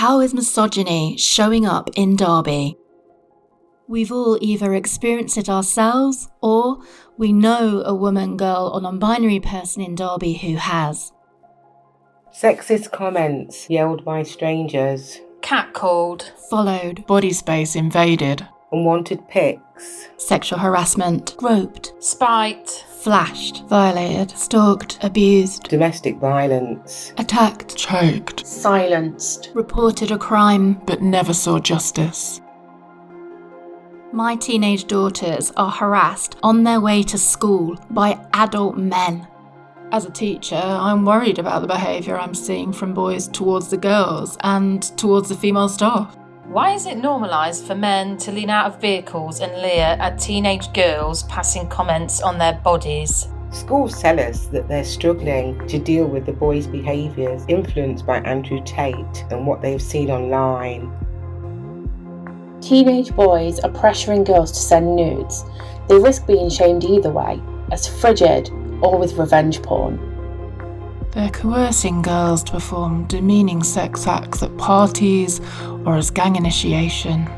How is misogyny showing up in Derby? We've all either experienced it ourselves or we know a woman, girl or non-binary person in Derby who has. Sexist comments yelled by strangers. Catcalled. Followed. Body space invaded. Unwanted pics. Sexual harassment. Groped. Spite. Flashed. Violated. Stalked. Abused. Domestic violence. Attacked. Choked. Silenced. Reported a crime. But never saw justice. My teenage daughters are harassed on their way to school by adult men. As a teacher, I'm worried about the behaviour I'm seeing from boys towards the girls and towards the female staff. Why is it normalised for men to lean out of vehicles and leer at teenage girls passing comments on their bodies? Schools tell us that they're struggling to deal with the boys' behaviours influenced by Andrew Tate and what they've seen online. Teenage boys are pressuring girls to send nudes. They risk being shamed either way, as frigid or with revenge porn. They're coercing girls to perform demeaning sex acts at parties or as gang initiation.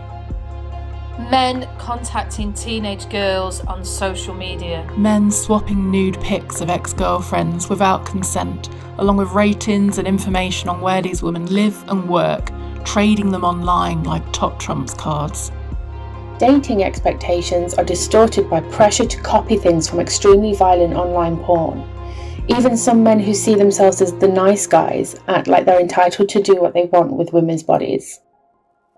Men contacting teenage girls on social media. Men swapping nude pics of ex-girlfriends without consent, along with ratings and information on where these women live and work, trading them online like top trumps cards. Dating expectations are distorted by pressure to copy things from extremely violent online porn. Even some men who see themselves as the nice guys act like they're entitled to do what they want with women's bodies.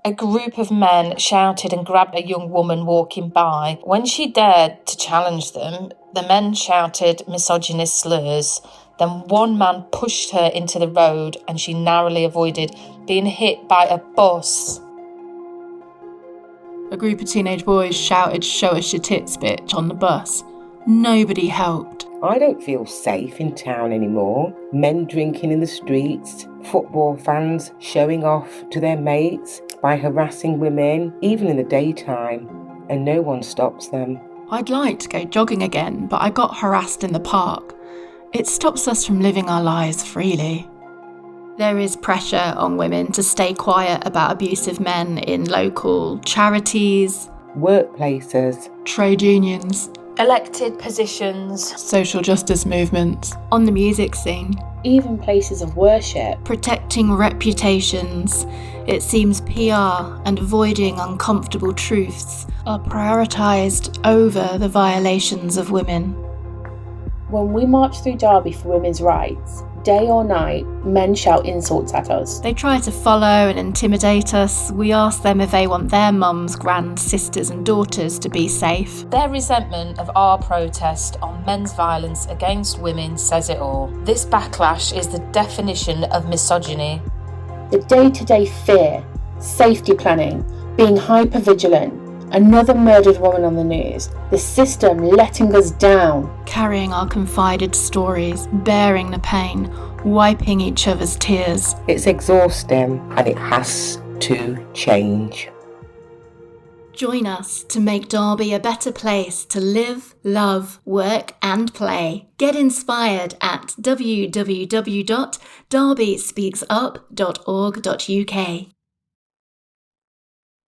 A group of men shouted and grabbed a young woman walking by. When she dared to challenge them, the men shouted misogynist slurs. Then one man pushed her into the road and she narrowly avoided being hit by a bus. A group of teenage boys shouted, "Show us your tits, bitch," on the bus. Nobody helped. I don't feel safe in town anymore. Men drinking in the streets, football fans showing off to their mates by harassing women, even in the daytime, and no one stops them. I'd like to go jogging again, but I got harassed in the park. It stops us from living our lives freely. There is pressure on women to stay quiet about abusive men in local charities, Workplaces, Trade unions, Elected positions. social justice movements. on the music scene, Even places of worship. protecting reputations. It seems PR and avoiding uncomfortable truths are prioritised over the violations of women. When we march through Derby for women's rights, day or night, men shout insults at us. They try to follow and intimidate us. We ask them if they want their mums, grands, sisters and daughters to be safe. Their resentment of our protest on men's violence against women says it all. This backlash is the definition of misogyny. The day-to-day fear, safety planning, being hyper-vigilant, another murdered woman on the news, the system letting us down. Carrying our confided stories, bearing the pain, wiping each other's tears. it's exhausting and it has to change. Join us to make Derby a better place to live, love, work and play. Get inspired at www.derbyspeaksup.org.uk.